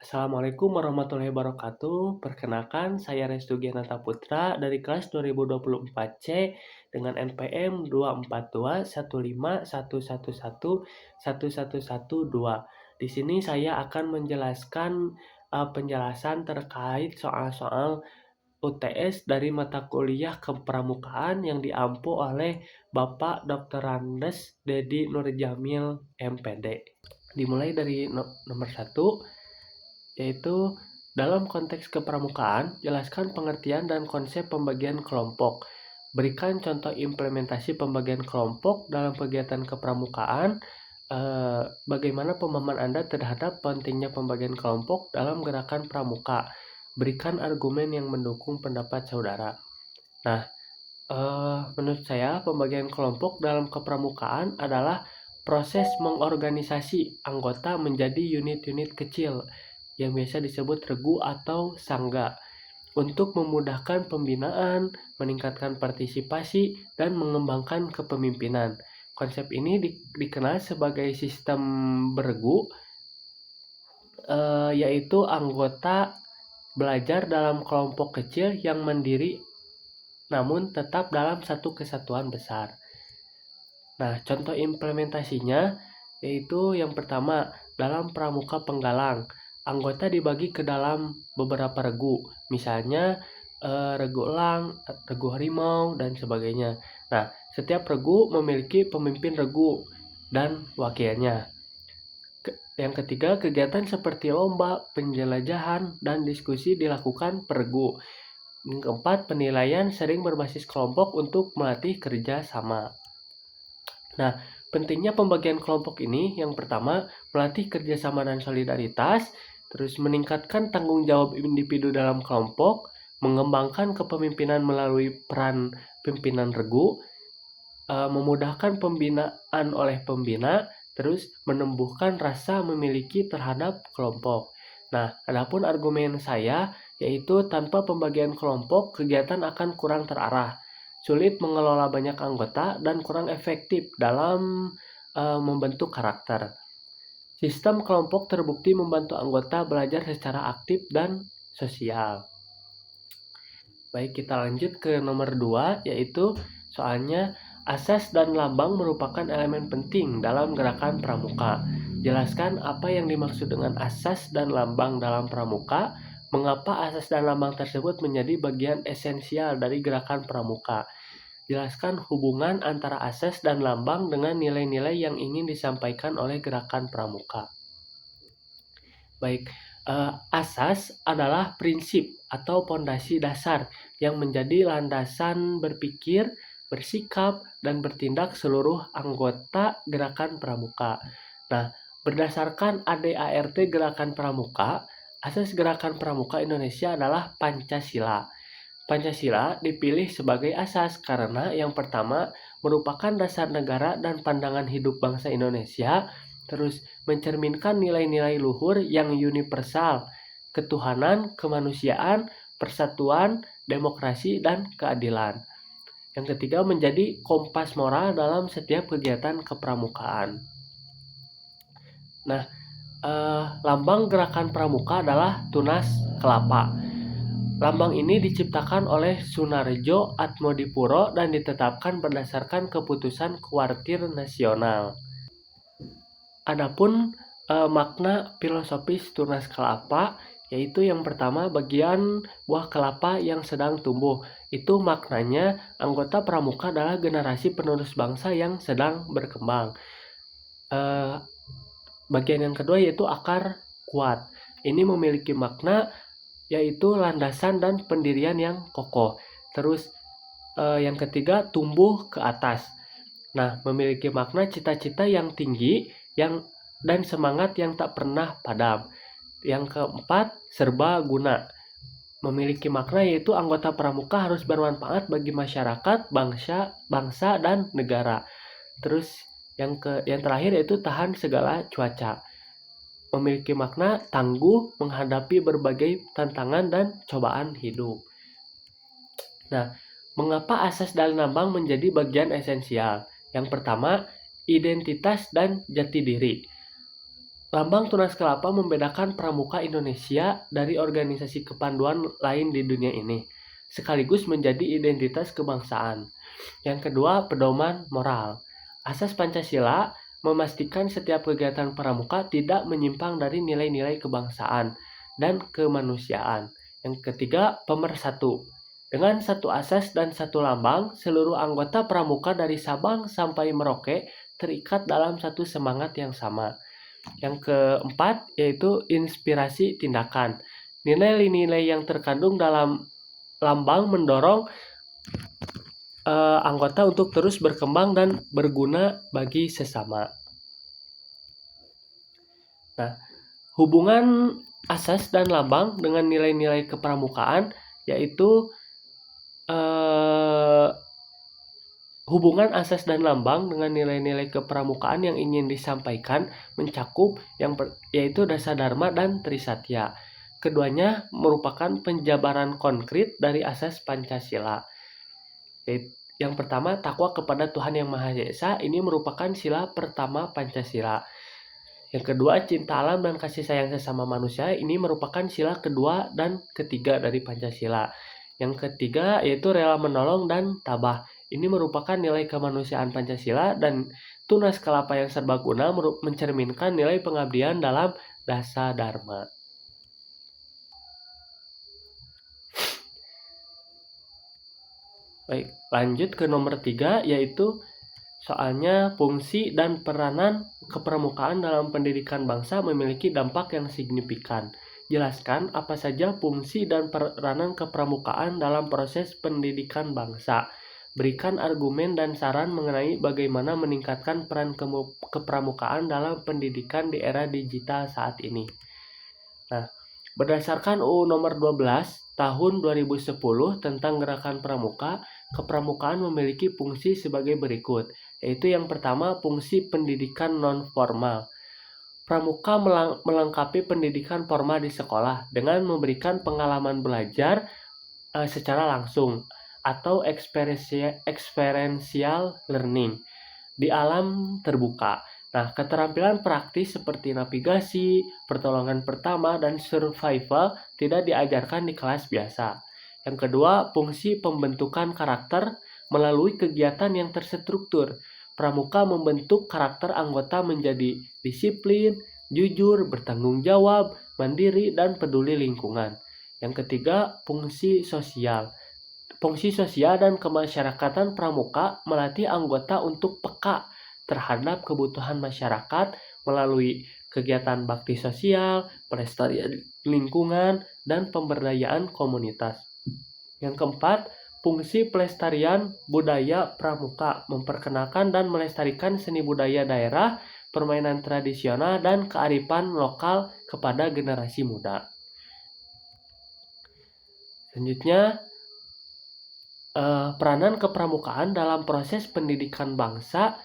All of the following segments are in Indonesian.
Assalamualaikum warahmatullahi wabarakatuh. Perkenalkan, saya Restu Giananta Putra dari kelas 2024C dengan NPM 2421511111112. Di sini saya akan menjelaskan penjelasan terkait soal-soal UTS dari mata kuliah kepramukaan yang diampu oleh Bapak Dr. Andes Dedi Nurjamil MPD. Dimulai dari nomor 1, yaitu dalam konteks kepramukaan, jelaskan pengertian dan konsep pembagian kelompok. Berikan contoh implementasi pembagian kelompok dalam kegiatan kepramukaan. Bagaimana pemahaman Anda terhadap pentingnya pembagian kelompok dalam gerakan pramuka? Berikan argumen yang mendukung pendapat saudara. Nah, menurut saya pembagian kelompok dalam kepramukaan adalah proses mengorganisasi anggota menjadi unit-unit kecil yang biasa disebut regu atau sangga untuk memudahkan pembinaan, meningkatkan partisipasi, dan mengembangkan kepemimpinan. Konsep ini dikenal sebagai sistem beregu, yaitu anggota belajar dalam kelompok kecil yang mandiri namun tetap dalam satu kesatuan besar. Nah, contoh implementasinya yaitu yang pertama, dalam pramuka penggalang, anggota dibagi ke dalam beberapa regu, misalnya regu elang, regu harimau, dan sebagainya. Nah, setiap regu memiliki pemimpin regu dan wakilnya. Yang ketiga, kegiatan seperti lomba, penjelajahan, dan diskusi dilakukan per regu. Yang keempat, penilaian sering berbasis kelompok untuk melatih kerja sama. Nah, pentingnya pembagian kelompok ini, yang pertama, melatih kerjasama dan solidaritas, terus meningkatkan tanggung jawab individu dalam kelompok, mengembangkan kepemimpinan melalui peran pimpinan regu, memudahkan pembinaan oleh pembina, terus menumbuhkan rasa memiliki terhadap kelompok. Nah, adapun argumen saya, yaitu tanpa pembagian kelompok, kegiatan akan kurang terarah, sulit mengelola banyak anggota, dan kurang efektif dalam membentuk karakter. Sistem kelompok terbukti membantu anggota belajar secara aktif dan sosial. Baik, kita lanjut ke nomor 2, yaitu soalnya asas dan lambang merupakan elemen penting dalam gerakan pramuka. Jelaskan apa yang dimaksud dengan asas dan lambang dalam pramuka, mengapa asas dan lambang tersebut menjadi bagian esensial dari gerakan pramuka. Jelaskan hubungan antara asas dan lambang dengan nilai-nilai yang ingin disampaikan oleh gerakan pramuka. Baik, asas adalah prinsip atau pondasi dasar yang menjadi landasan berpikir, bersikap, dan bertindak seluruh anggota gerakan pramuka. Nah, berdasarkan ADART Gerakan Pramuka, asas gerakan pramuka Indonesia adalah Pancasila. Pancasila dipilih sebagai asas karena yang pertama merupakan dasar negara dan pandangan hidup bangsa Indonesia, terus mencerminkan nilai-nilai luhur yang universal, ketuhanan, kemanusiaan, persatuan, demokrasi, dan keadilan. Yang ketiga menjadi kompas moral dalam setiap kegiatan kepramukaan. Nah, lambang gerakan pramuka adalah tunas kelapa. Lambang ini diciptakan oleh Sunarjo Atmodipuro dan ditetapkan berdasarkan keputusan Kuartir Nasional. Adapun makna filosofis tunas kelapa, yaitu yang pertama bagian buah kelapa yang sedang tumbuh. Itu maknanya anggota pramuka adalah generasi penerus bangsa yang sedang berkembang. Bagian yang kedua yaitu akar kuat. Ini memiliki makna yaitu landasan dan pendirian yang kokoh. Terus yang ketiga tumbuh ke atas. Nah, memiliki makna cita-cita yang tinggi dan semangat yang tak pernah padam. Yang keempat, serba guna. Memiliki makna yaitu anggota pramuka harus bermanfaat bagi masyarakat, bangsa dan negara. Terus yang terakhir yaitu tahan segala cuaca. Memiliki makna tangguh menghadapi berbagai tantangan dan cobaan hidup. Nah, mengapa asas dan lambang menjadi bagian esensial? Yang pertama, identitas dan jati diri. Lambang tunas kelapa membedakan pramuka Indonesia dari organisasi kepanduan lain di dunia ini, sekaligus menjadi identitas kebangsaan. Yang kedua, pedoman moral. Asas Pancasila memastikan setiap kegiatan pramuka tidak menyimpang dari nilai-nilai kebangsaan dan kemanusiaan. Yang ketiga, pemersatu. Dengan satu asas dan satu lambang, seluruh anggota pramuka dari Sabang sampai Merauke terikat dalam satu semangat yang sama. Yang keempat yaitu inspirasi tindakan. Nilai-nilai yang terkandung dalam lambang mendorong anggota untuk terus berkembang dan berguna bagi sesama. Nah, hubungan asas dan lambang dengan nilai-nilai kepramukaan yaitu hubungan asas dan lambang dengan nilai-nilai kepramukaan yang ingin disampaikan mencakup yaitu Dasa Dharma dan Trisatya. Keduanya merupakan penjabaran konkret dari asas Pancasila. Yang pertama, takwa kepada Tuhan Yang Maha Esa, ini merupakan sila pertama Pancasila. Yang kedua, cinta alam dan kasih sayang sesama manusia, ini merupakan sila kedua dan ketiga dari Pancasila. Yang ketiga yaitu rela menolong dan tabah. Ini merupakan nilai kemanusiaan Pancasila, dan tunas kelapa yang serbaguna mencerminkan nilai pengabdian dalam Dasa Dharma. Baik, lanjut ke nomor 3 yaitu soalnya fungsi dan peranan kepramukaan dalam pendidikan bangsa memiliki dampak yang signifikan. Jelaskan apa saja fungsi dan peranan kepramukaan dalam proses pendidikan bangsa. Berikan argumen dan saran mengenai bagaimana meningkatkan peran kepramukaan dalam pendidikan di era digital saat ini. Nah, berdasarkan UU nomor 12 tahun 2010 tentang gerakan pramuka, kepramukaan memiliki fungsi sebagai berikut, yaitu yang pertama, fungsi pendidikan non-formal. Pramuka melengkapi pendidikan formal di sekolah dengan memberikan pengalaman belajar secara langsung atau experiential learning di alam terbuka. Nah, keterampilan praktis seperti navigasi, pertolongan pertama, dan survival tidak diajarkan di kelas biasa. Yang kedua, fungsi pembentukan karakter melalui kegiatan yang terstruktur. Pramuka membentuk karakter anggota menjadi disiplin, jujur, bertanggung jawab, mandiri, dan peduli lingkungan. Yang ketiga, fungsi sosial. Fungsi sosial dan kemasyarakatan pramuka melatih anggota untuk peka terhadap kebutuhan masyarakat melalui kegiatan bakti sosial, pelestarian lingkungan, dan pemberdayaan komunitas. Yang keempat, fungsi pelestarian budaya pramuka, memperkenalkan dan melestarikan seni budaya daerah, permainan tradisional, dan kearifan lokal kepada generasi muda. Selanjutnya, peranan kepramukaan dalam proses pendidikan bangsa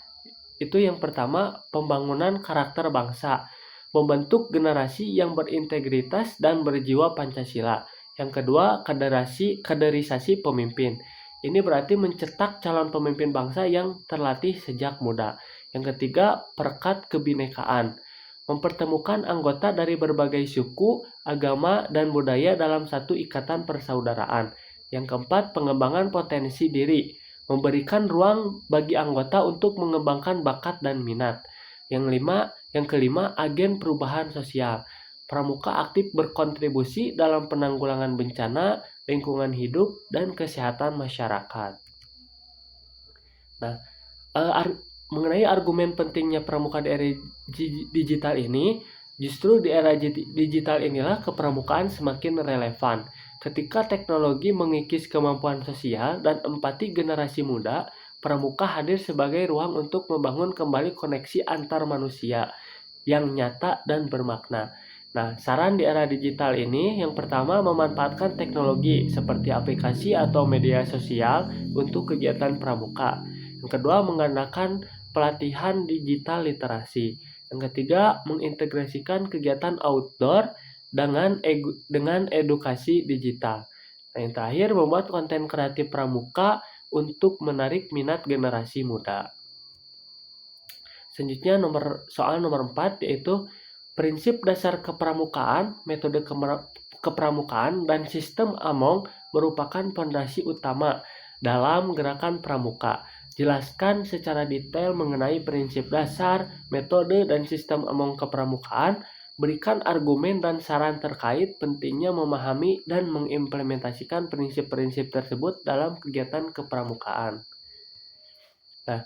itu yang pertama, pembangunan karakter bangsa, membentuk generasi yang berintegritas dan berjiwa Pancasila. Yang kedua, kaderisasi pemimpin. Ini berarti mencetak calon pemimpin bangsa yang terlatih sejak muda. Yang ketiga, perekat kebinekaan, mempertemukan anggota dari berbagai suku, agama, dan budaya dalam satu ikatan persaudaraan. Yang keempat, pengembangan potensi diri, memberikan ruang bagi anggota untuk mengembangkan bakat dan minat. Yang kelima, agen perubahan sosial. Pramuka aktif berkontribusi dalam penanggulangan bencana, lingkungan hidup, dan kesehatan masyarakat. Nah, mengenai argumen pentingnya pramuka di era digital ini, justru di era digital inilah kepramukaan semakin relevan. Ketika teknologi mengikis kemampuan sosial dan empati generasi muda, pramuka hadir sebagai ruang untuk membangun kembali koneksi antar manusia yang nyata dan bermakna. Nah, saran di era digital ini yang pertama, memanfaatkan teknologi seperti aplikasi atau media sosial untuk kegiatan pramuka. Yang kedua, menggunakan pelatihan digital literasi. Yang ketiga, mengintegrasikan kegiatan outdoor dengan edukasi digital. Nah, yang terakhir, membuat konten kreatif pramuka untuk menarik minat generasi muda. Selanjutnya soal nomor 4 yaitu Prinsip dasar kepramukaan, metode kepramukaan, dan sistem Among merupakan fondasi utama dalam gerakan pramuka. Jelaskan secara detail mengenai prinsip dasar, metode, dan sistem Among kepramukaan. Berikan argumen dan saran terkait pentingnya memahami dan mengimplementasikan prinsip-prinsip tersebut dalam kegiatan kepramukaan. Nah,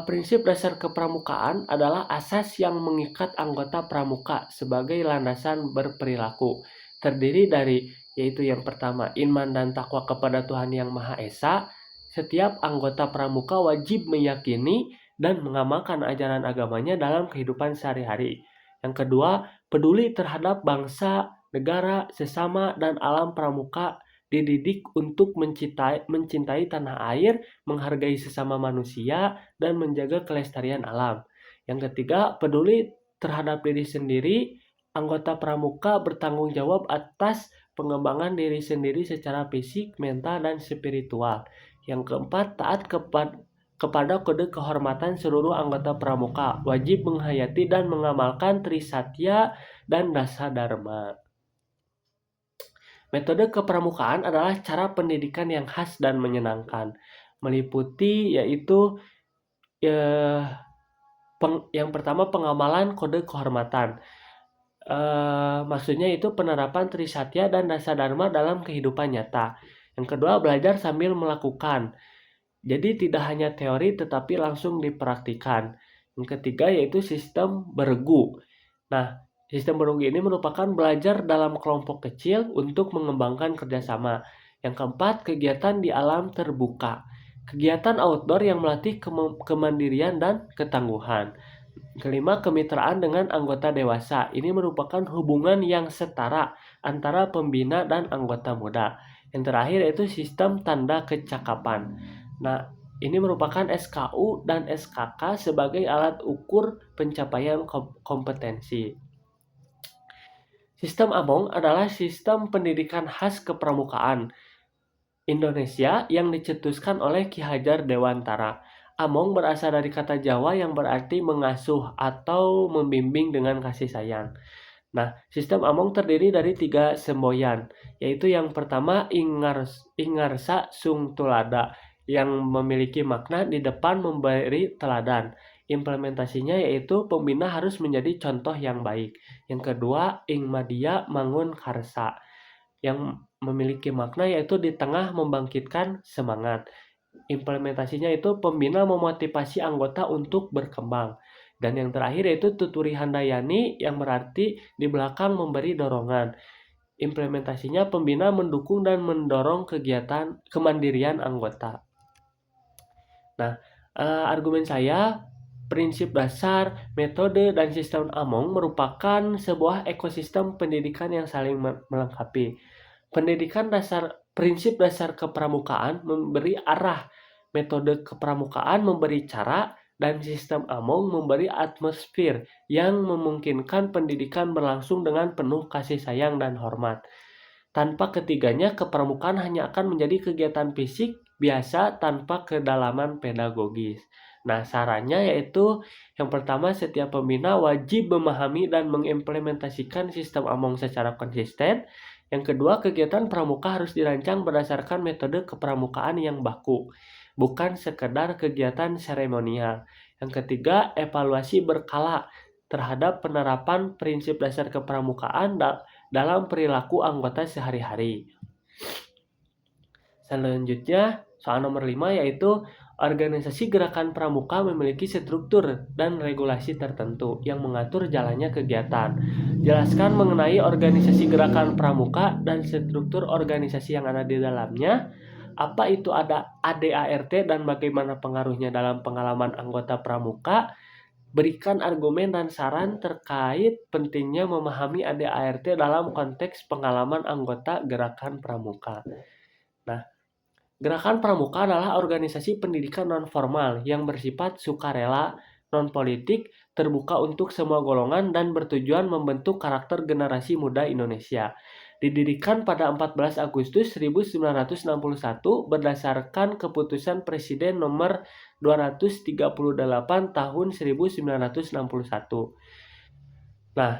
prinsip dasar kepramukaan adalah asas yang mengikat anggota pramuka sebagai landasan berperilaku. Terdiri dari, yaitu yang pertama, iman dan takwa kepada Tuhan Yang Maha Esa. Setiap anggota pramuka wajib meyakini dan mengamalkan ajaran agamanya dalam kehidupan sehari-hari. Yang kedua, peduli terhadap bangsa, negara, sesama, dan alam pramuka. Dididik untuk mencintai tanah air, menghargai sesama manusia, dan menjaga kelestarian alam. Yang ketiga, peduli terhadap diri sendiri. Anggota pramuka bertanggung jawab atas pengembangan diri sendiri secara fisik, mental, dan spiritual. Yang keempat, taat kepada kode kehormatan seluruh anggota pramuka. Wajib menghayati dan mengamalkan Trisatya dan Dasa Dharma. Metode kepramukaan adalah cara pendidikan yang khas dan menyenangkan, meliputi yaitu yang pertama pengamalan kode kehormatan. Maksudnya itu penerapan Trisatya dan Dasa Dharma dalam kehidupan nyata. Yang kedua, belajar sambil melakukan. Jadi tidak hanya teori tetapi langsung dipraktikkan. Yang ketiga yaitu sistem bergu. Nah, sistem bergu ini merupakan belajar dalam kelompok kecil untuk mengembangkan kerjasama. Yang keempat, kegiatan di alam terbuka. Kegiatan outdoor yang melatih kemandirian dan ketangguhan. Kelima, kemitraan dengan anggota dewasa. Ini merupakan hubungan yang setara antara pembina dan anggota muda. Yang terakhir yaitu sistem tanda kecakapan. Nah, ini merupakan SKU dan SKK sebagai alat ukur pencapaian kompetensi. Sistem Among adalah sistem pendidikan khas kepramukaan Indonesia yang dicetuskan oleh Ki Hajar Dewantara. Among berasal dari kata Jawa yang berarti mengasuh atau membimbing dengan kasih sayang. Nah, sistem Among terdiri dari 3 semboyan, yaitu yang pertama Ingarsa Sung Tulada, yang memiliki makna di depan memberi teladan. Implementasinya yaitu pembina harus menjadi contoh yang baik. Yang kedua, Ingmadia Mangun Karsa, yang memiliki makna yaitu di tengah membangkitkan semangat. Implementasinya itu pembina memotivasi anggota untuk berkembang. Dan yang terakhir yaitu Tuturi Handayani, yang berarti di belakang memberi dorongan. Implementasinya pembina mendukung dan mendorong kegiatan kemandirian anggota. Nah, argumen saya, prinsip dasar, metode, dan sistem Among merupakan sebuah ekosistem pendidikan yang saling melengkapi. Prinsip dasar kepramukaan memberi arah, metode kepramukaan memberi cara, dan sistem Among memberi atmosfer yang memungkinkan pendidikan berlangsung dengan penuh kasih sayang dan hormat. Tanpa ketiganya, kepramukaan hanya akan menjadi kegiatan fisik biasa tanpa kedalaman pedagogis. Nah, sarannya yaitu yang pertama, setiap pembina wajib memahami dan mengimplementasikan sistem Among secara konsisten. Yang kedua, kegiatan pramuka harus dirancang berdasarkan metode kepramukaan yang baku, bukan sekedar kegiatan seremonial. Yang ketiga, evaluasi berkala terhadap penerapan prinsip dasar kepramukaan dalam perilaku anggota sehari-hari. Selanjutnya, soal nomor 5 yaitu organisasi gerakan pramuka memiliki struktur dan regulasi tertentu yang mengatur jalannya kegiatan. Jelaskan mengenai organisasi gerakan pramuka dan struktur organisasi yang ada di dalamnya. Apa itu ada ADART dan bagaimana pengaruhnya dalam pengalaman anggota pramuka. Berikan argumen dan saran terkait pentingnya memahami ADART dalam konteks pengalaman anggota gerakan pramuka. Nah, gerakan pramuka adalah organisasi pendidikan non-formal yang bersifat sukarela, non-politik, terbuka untuk semua golongan, dan bertujuan membentuk karakter generasi muda Indonesia. Didirikan pada 14 Agustus 1961 berdasarkan keputusan Presiden nomor 238 tahun 1961. Nah,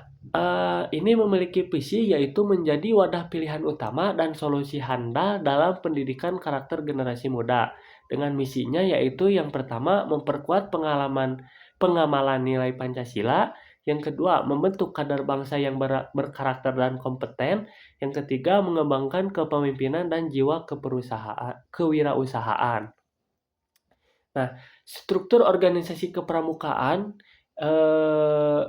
ini memiliki visi yaitu menjadi wadah pilihan utama dan solusi handal dalam pendidikan karakter generasi muda. Dengan misinya yaitu yang pertama memperkuat pengamalan nilai Pancasila, yang kedua membentuk kader bangsa yang berkarakter dan kompeten, yang ketiga mengembangkan kepemimpinan dan jiwa kewirausahaan. Nah, struktur organisasi kepramukaan eh,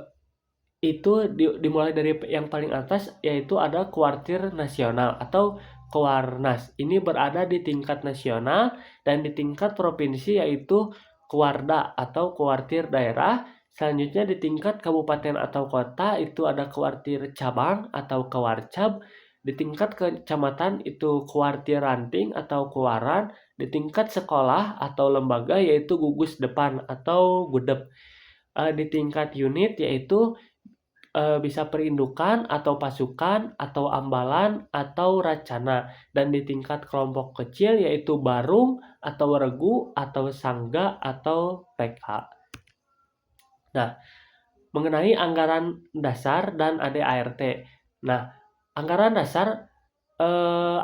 itu dimulai dari yang paling atas, yaitu ada Kuartir Nasional atau Kuarnas. Ini berada di tingkat nasional, dan di tingkat provinsi yaitu Kuarda atau Kuartir Daerah. Selanjutnya di tingkat kabupaten atau kota itu ada Kuartir Cabang atau Kuarcab. Di tingkat kecamatan itu Kuartir Ranting atau Kuaran. Di tingkat sekolah atau lembaga yaitu Gugus Depan atau Gudep. Di tingkat unit yaitu bisa perindukan atau pasukan atau ambalan atau racana, dan di tingkat kelompok kecil yaitu barung atau regu atau sangga atau PK. Nah, mengenai anggaran dasar dan ADART. Nah, anggaran dasar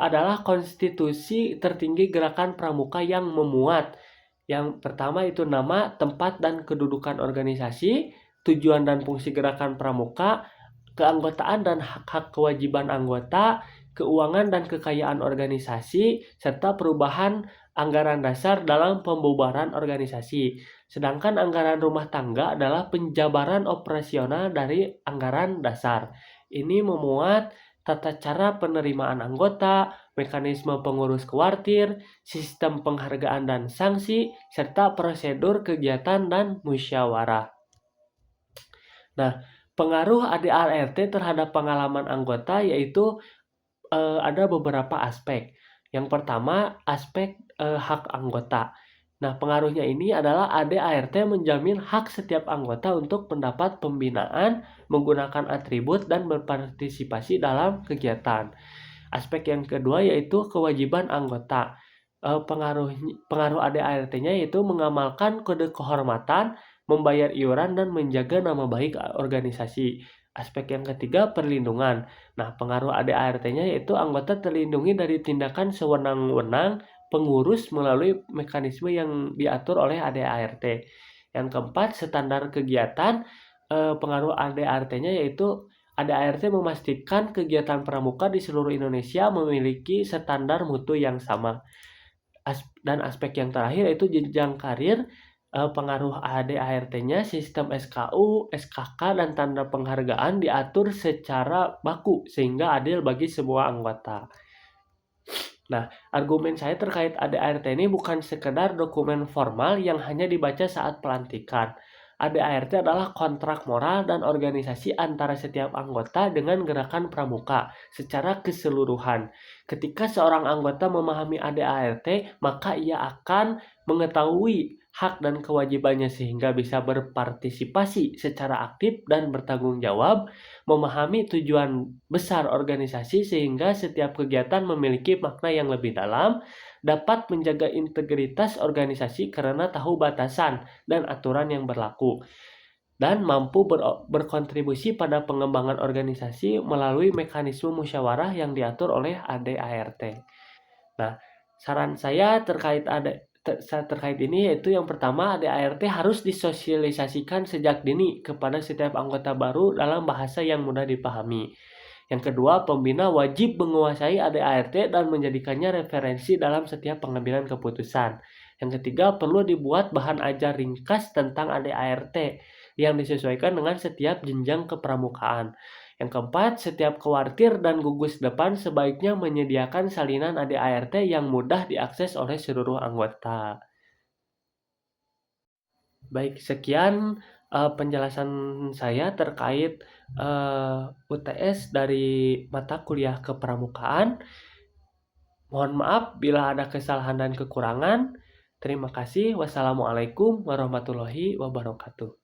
adalah konstitusi tertinggi gerakan pramuka yang memuat yang pertama itu nama, tempat, dan kedudukan organisasi, tujuan dan fungsi gerakan pramuka, keanggotaan dan hak-hak kewajiban anggota, keuangan dan kekayaan organisasi, serta perubahan anggaran dasar dalam pembubaran organisasi. Sedangkan anggaran rumah tangga adalah penjabaran operasional dari anggaran dasar. Ini memuat tata cara penerimaan anggota, mekanisme pengurus kuartir, sistem penghargaan dan sanksi, serta prosedur kegiatan dan musyawarah. Nah, pengaruh ADART terhadap pengalaman anggota yaitu ada beberapa aspek. Yang pertama, aspek hak anggota. Nah, pengaruhnya ini adalah ADART menjamin hak setiap anggota untuk mendapat pembinaan, menggunakan atribut, dan berpartisipasi dalam kegiatan. Aspek yang kedua yaitu kewajiban anggota. Pengaruh ADART-nya yaitu mengamalkan kode kehormatan, membayar iuran, dan menjaga nama baik organisasi. Aspek yang ketiga perlindungan. Nah, pengaruh ADART-nya yaitu anggota terlindungi dari tindakan sewenang-wenang pengurus melalui mekanisme yang diatur oleh ADART. Yang keempat, standar kegiatan. Pengaruh ADART-nya yaitu ADART memastikan kegiatan pramuka di seluruh Indonesia memiliki standar mutu yang sama. Dan aspek yang terakhir yaitu jenjang karir. Pengaruh ADART-nya sistem SKU, SKK, dan tanda penghargaan diatur secara baku sehingga adil bagi semua anggota. Nah, argumen saya terkait ADART ini bukan sekedar dokumen formal yang hanya dibaca saat pelantikan. ADART adalah kontrak moral dan organisasi antara setiap anggota dengan gerakan pramuka secara keseluruhan. Ketika seorang anggota memahami ADART, maka ia akan mengetahui hak dan kewajibannya sehingga bisa berpartisipasi secara aktif dan bertanggung jawab, memahami tujuan besar organisasi sehingga setiap kegiatan memiliki makna yang lebih dalam, dapat menjaga integritas organisasi karena tahu batasan dan aturan yang berlaku, dan mampu berkontribusi pada pengembangan organisasi melalui mekanisme musyawarah yang diatur oleh ADART. Nah, saran saya terkait ini yaitu yang pertama, ADART harus disosialisasikan sejak dini kepada setiap anggota baru dalam bahasa yang mudah dipahami. Yang kedua, pembina wajib menguasai ADART dan menjadikannya referensi dalam setiap pengambilan keputusan. Yang ketiga, perlu dibuat bahan ajar ringkas tentang ADART yang disesuaikan dengan setiap jenjang kepramukaan. Yang keempat, setiap kuartir dan gugus depan sebaiknya menyediakan salinan ADART yang mudah diakses oleh seluruh anggota. Baik, sekian penjelasan saya terkait UTS dari mata kuliah kepramukaan. Mohon maaf bila ada kesalahan dan kekurangan. Terima kasih. Wassalamualaikum warahmatullahi wabarakatuh.